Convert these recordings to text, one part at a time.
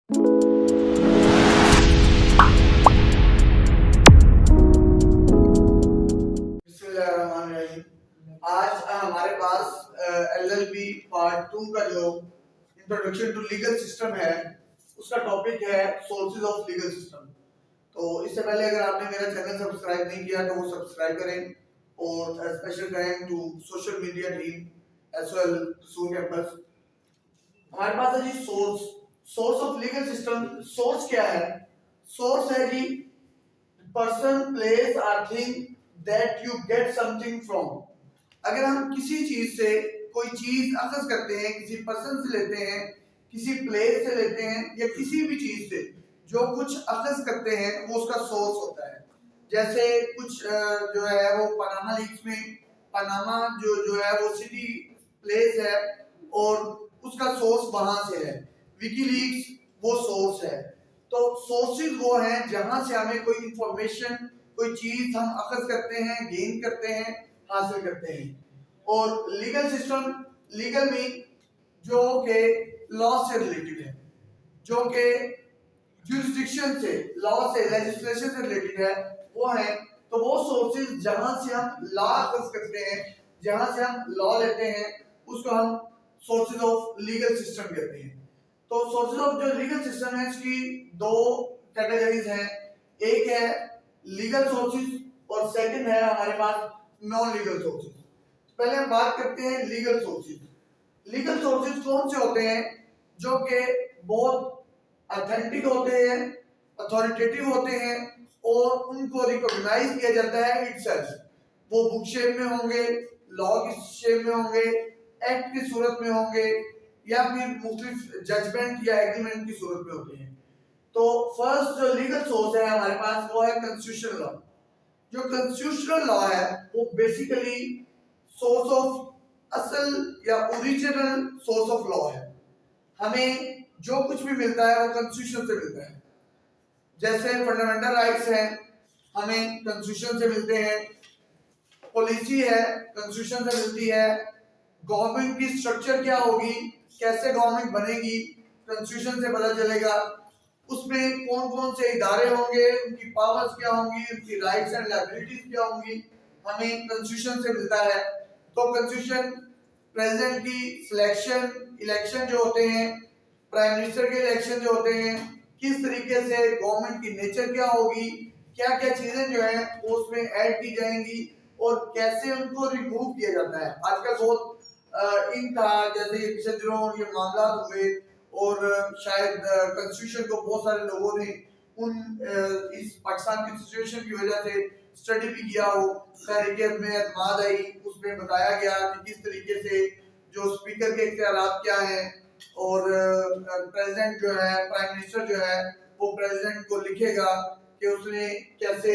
आज हमारे पास LLB part 2 का जो इंट्रोडक्शन टू लीगल सिस्टम है उसका टॉपिक है सोर्सेज ऑफ लीगल सिस्टम। तो इससे पहले अगर आपने मेरा चैनल सब्सक्राइब नहीं किया तो वो सब्सक्राइब करें और special thank to social media team as well soon campus. हमारे पास है जी source of legal system. Source क्या है? सोर्स है जी person place or thing that you get something from. अगर हम किसी चीज से कोई चीज अखज करते हैं, किसी पर्सन से लेते हैं, किसी प्लेस से लेते हैं या किसी भी चीज से जो कुछ अखज करते हैं वो उसका सोर्स होता है। जैसे कुछ जो है वो पनामा लीक्स में पनामा जो है वो सिटी प्लेस है और उसका सोर्स वहां से है। विकीलीक्स वो सोर्स है। तो सोर्सेज वो हैं जहां से हमें कोई इंफॉर्मेशन, कोई चीज हम अखज करते हैं, गेन करते हैं, हासिल करते हैं। और लीगल सिस्टम, लीगल मीन जो के लॉ से रिलेटेड है, जो के जुरिस्डिक्शन से, लॉ से, लेजिस्लेशन से रिलेटेड है, वो है। तो वो सोर्सेज जहां से हम लॉ अखज करते हैं, जहां से हम लॉ लेते हैं, उसको हम सोर्सेज ऑफ लीगल सिस्टम कहते हैं। तो सोर्सेज ऑफ जो लीगल सिस्टम है इसकी दो कैटेगरीज हैं। एक है लीगल सोर्सेज और सेकंड है हमारे पास नॉन लीगल सोर्सेज। पहले हम बात करते हैं लीगल सोर्सेज। लीगल सोर्सेज कौन से होते हैं? जो कि बहुत ऑथेंटिक होते हैं, अथॉरिटेटिव होते हैं और उनको रिकॉग्नाइज किया जाता है इटसेल्फ। वो बुक शेप में होंगे, लॉ की शेप में होंगे, एक्ट की सूरत में होंगे या फिर मुख्तलिफ जजमेंट या एग्रीमेंट की सूरत में होते हैं। तो फर्स्ट जो लीगल सोर्स है हमारे पास वो है कॉन्स्टिट्यूशनल लॉ। जो कॉन्स्टिट्यूशनल लॉ है वो बेसिकली सोर्स ऑफ असल या ओरिजिनल सोर्स ऑफ लॉ है। हमें जो कुछ भी मिलता है वो कॉन्स्टिट्यूशन से मिलता है। जैसे फंडामेंटल राइट्स हैं हमें कॉन्स्टिट्यूशन से मिलते हैं, पॉलिसी है कॉन्स्टिट्यूशन से मिलती है, गवर्नमेंट की स्ट्रक्चर क्या होगी, कैसे गवर्नमेंट बनेगी, कॉन्स्टिट्यूशन से पता चलेगा। उसमें कौन कौन से इदारे होंगे, उनकी पावर्स क्या होंगी, उनकी राइट्स एंड लायबिलिटीज क्या होंगी, हमें कॉन्स्टिट्यूशन से मिलता है। तो कॉन्स्टिट्यूशन प्रेसिडेंट की सिलेक्शन, इलेक्शन जो होते हैं, प्राइम मिनिस्टर के इलेक्शन जो होते हैं, किस तरीके से गवर्नमेंट की नेचर क्या होगी, क्या क्या चीजें जो है वो उसमें ऐड की जाएंगी और कैसे उनको रिमूव किया जाता है। आजकल बहुत इन था, जैसे ये पिछले दिनों ये मामला हुए और शायद कॉन्स्टिट्यूशन को बहुत सारे लोगों ने इस पाकिस्तान की सिचुएशन की वजह से स्टडी भी किया हो, तहरीक में एतमाद आई, उसमें बताया गया कि किस तरीके से जो स्पीकर के इख्तियारात क्या हैं और प्रेसिडेंट जो है, प्राइम मिनिस्टर जो है वो प्रेसिडेंट को लिखेगा कि उसने कैसे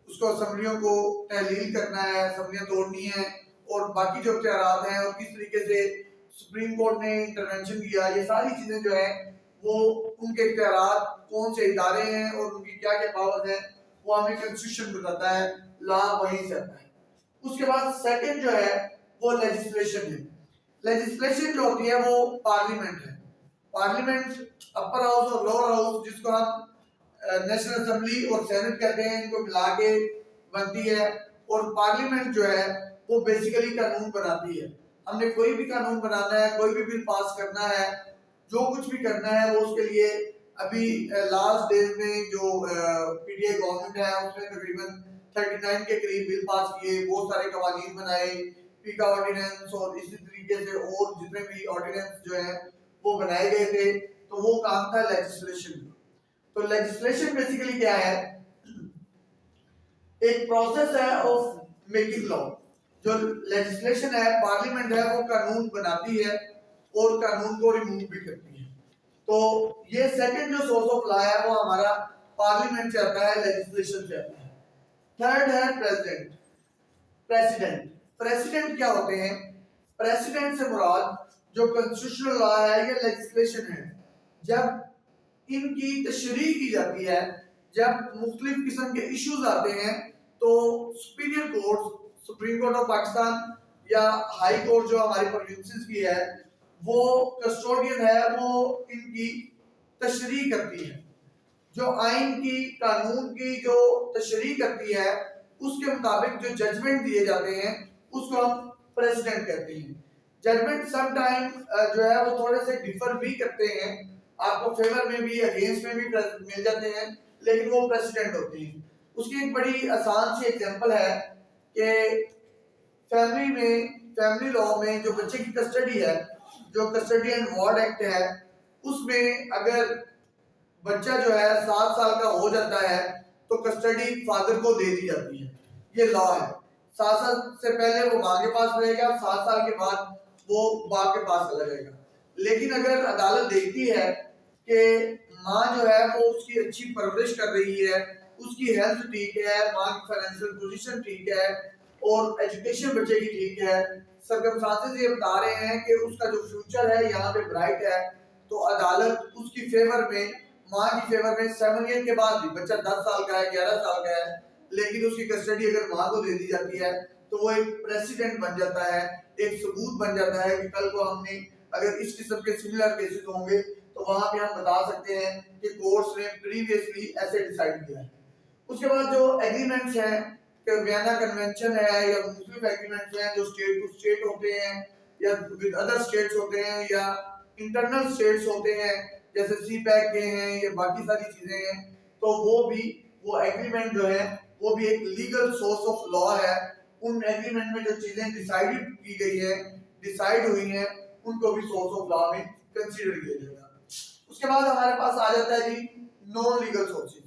उसको असेंबलियों को तहलील करना है, असेंबलियां तोड़नी है और बाकी जो इख्तियारात हैं और किस तरीके से सुप्रीम कोर्ट ने इंटरवेंशन किया। ये सारी चीजें जो है वो उनके इख्तियारात, कौन से इदारे हैं और उनकी क्या क्या पावर्स हैं वो हमें कॉन्स्टिट्यूशन बताता है, लॉ वहीं से आता है। उसके बाद सेकंड जो है वो लेजिस्लेशन है। लेजिस्लेशन जो होती है वो पार्लियामेंट है। पार्लियामेंट अपर हाउस और लोअर हाउस, जिसको हम नेशनल असेंबली और सेनेट कहते हैं, इनको मिला के बनती है। और पार्लियामेंट जो है वो बेसिकली कानून बनाती है। हमने कोई भी कानून बनाना है, कोई भी बिल पास करना है, जो कुछ भी करना है वो उसके लिए अभी लास्ट डेज में जो पीडीए गवर्नमेंट है उसने तकरीबन 39 के करीब बिल पास किए, बहुत सारे कवानीन बनाए, पीका ऑर्डिनेंस और इसी तरीके से और जितने भी ऑर्डिनेंस जो है वो बनाए गए थे। तो वो काम था लेजिस्लेशन। तो लेजिस्लेशन बेसिकली क्या है? एक प्रोसेस है ऑफ मेकिंग लॉ। जो लेजिस्लेशन है, पार्लियामेंट है, वो कानून बनाती है और कानून को रिमूव भी करती है। तो ये सेकंड जो सोर्स ऑफ लॉ है वो हमारा पार्लियामेंट से आता है, लेजिस्लेशन से आता है। थर्ड है प्रेसिडेंट। प्रेसिडेंट प्रेसिडेंट क्या होते हैं? प्रेसिडेंट से मुराद जो कॉन्स्टिट्यूशनल लॉ है या लेजिस्लेशन है, जब इनकी तशरीह की जाती है, जब मुख्तलिफ किस्म के इश्यूज आते हैं तो superior court, supreme court of Pakistan या हाई कोर्ट जो हमारी प्रोविंसेस की है, वो कस्टोडियन है, वो इनकी तशरीह करती है, जो आइन की कानून की जो तशरीह करती है, उसके मुताबिक जो जजमेंट दिए जाते हैं उसको हम प्रेसिडेंट कहते हैं। जजमेंट सम टाइम जो है वो थोड़े से डिफर भी करते हैं, आपको फेवर में भी अगेंस्ट में भी मिल जाते हैं, लेकिन वो प्रेसिडेंट होते हैं। उसकी एक बड़ी आसान सी एग्जांपल है कि फैमिली लॉ में जो बच्चे की कस्टडी है, जो कस्टडी एंड वार्ड एक्ट है, उसमें अगर बच्चा जो है 7 साल का हो जाता है तो कस्टडी फादर को दे दी जाती है। ये लॉ है। 7 साल से पहले वो माँ के पास रहेगा, 7 साल के बाद वो बाप के पास चला जाएगा। लेकिन अगर अदालत देखती है कि माँ जो है वो उसकी अच्छी परवरिश कर रही है, उसकी हेल्थ ठीक है, माँ की फाइनेंशियल पोजीशन ठीक है और एजुकेशन बच्चे की ठीक है, सर्कमस्टांसेस ये बता रहे हैं कि उसका जो फ्यूचर है यहाँ पे ब्राइट है, तो अदालत उसकी फेवर में, माँ की फेवर में 7 ईयर के बाद भी, बच्चा 10 साल का है, 11 साल का है, लेकिन उसकी कस्टडी अगर माँ को दे दी जाती है तो वो एक प्रेसिडेंट बन जाता है, एक सबूत बन जाता है कि कल को हमने अगर इस किस्म के सिमिलर केसेस होंगे तो वहां पे हम बता सकते हैं कि कोर्ट्स ने प्रीवियसली ऐसे डिसाइड किया है। उसके बाद जो एग्रीमेंट्स हैं, कि वियना कन्वेंशन है या मुस्लिम एग्रीमेंट्स हैं जो स्टेट टू स्टेट होते हैं या विद अदर स्टेट्स होते हैं या इंटरनल स्टेट्स होते हैं, जैसे सीपैक के हैं या बाकी सारी चीजें हैं, तो वो एग्रीमेंट जो है वो भी एक लीगल सोर्स ऑफ लॉ है। उन एग्रीमेंट में जो चीजें डिसाइड की गई है, डिसाइड हुई हैं, उनको भी सोर्स ऑफ लॉ में कंसीडर किया जाएगा। उसके बाद हमारे पास आ जाता है जी non legal sources.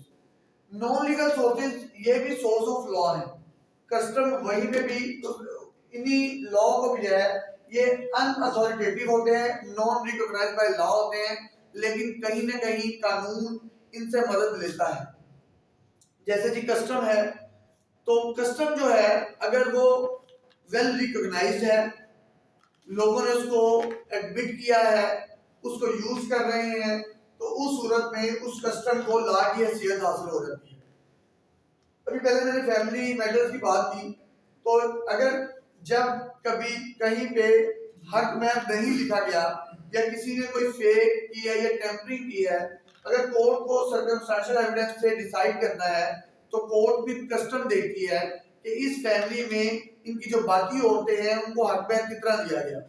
Non legal sources ये भी सोर्स ऑफ लॉ है। कस्टम वही में भी इन्हीं लॉ को भी जो है ये अनअथॉरिटेटिव होते हैं, नॉन रिकॉग्नाइज्ड बाय लॉ होते हैं, लेकिन कहीं ना कहीं कानून इनसे मदद लेता है। जैसे जी कस्टम है, तो कस्टम जो है अगर वो वेल रिकॉग्नाइज्ड है, लोगों ने उसको एडमिट किया है, उसको यूज कर रहे हैं, तो उस सूरत में उस कस्टम को लॉ की हैसियत हासिल हो जाती है। अभी पहले मैंने फैमिली मैटर्स की बात की, तो अगर जब कभी कहीं पे हक में नहीं लिखा गया या किसी ने कोई फेक की है या टेम्परिंग की है, अगर कोर्ट को सर्कमस्टेंशियल एविडेंस से डिसाइड करना है तो कोर्ट भी कस्टम देखती है कि इस फैमिली में इनकी जो बाकी औरतें हैं उनको हक में कितना दिया गया,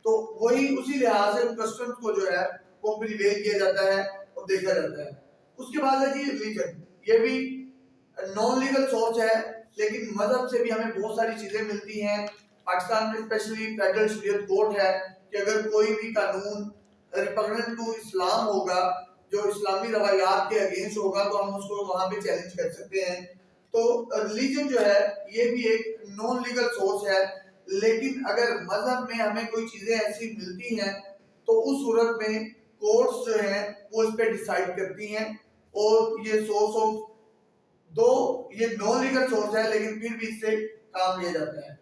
तो वही उसी लिहाज से कस्टम्स को जो है वो प्रिवेल किया जाता है और देखा जाता है। उसके बाद है जी रिलीजन, ये भी नॉन लीगल सोर्स है, लेकिन मजहब से भी हमें बहुत सारी चीजें मिलती हैं। पाकिस्तान में स्पेशली फेडरल शरीयत कोर्ट है कि अगर कोई भी कानून रिपग्नेंट टू इस्लाम होगा, जो इस्लामी रवायात के अगेंस्ट होगा, तो हम उसको वहां पे चैलेंज कर सकते हैं। तो रिलीजन जो है ये भी एक नॉन लीगल सोर्स है, लेकिन अगर मजहब में हमें कोई चीजें ऐसी मिलती हैं तो उस सूरत में कोर्ट्स जो है वो इस पे डिसाइड करती हैं, और ये सोर्स ऑफ, दो ये नॉन लीगल सोर्स है लेकिन फिर भी इससे काम लिया जाता है।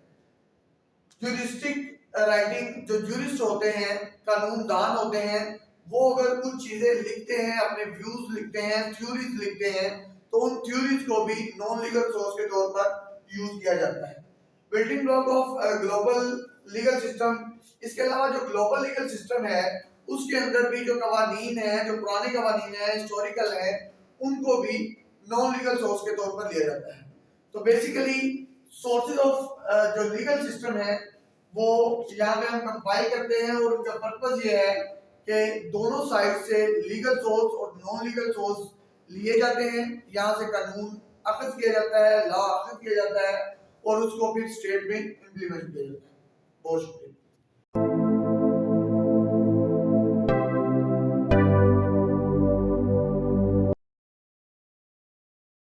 ज्यूरिस्टिक राइटिंग, जो ज्यूरिस्ट होते हैं, कानूनदान होते हैं, वो अगर कुछ चीजें लिखते हैं, अपने व्यूज लिखते हैं, थ्योरीज लिखते हैं, तो उन थ्योरीज को भी नॉन लीगल सोर्स के तौर पर यूज किया जाता है। Building block of global legal system, इसके अलावा जो ग्लोबल लीगल सिस्टम है उसके अंदर भी जो कवानीन है, जो पुराने कवानीन है, हिस्टोरिकल है, उनको भी नॉन लीगल सोर्स के तौर पर लिया जाता है। तो बेसिकली सोर्सेज ऑफ जो लीगल सिस्टम है वो यहाँ पे हम कंपाइल करते हैं, और उनका पर्पस ये है कि दोनों साइड से लीगल सोर्स और नॉन लीगल सोर्स लिए जाते हैं, यहाँ से कानून अखज़ किया जाता है, लॉ अखज़ किया जाता है और उसको फिर स्टेट में इम्प्लीमेंट किया जाता है। बहुत शुक्रिया।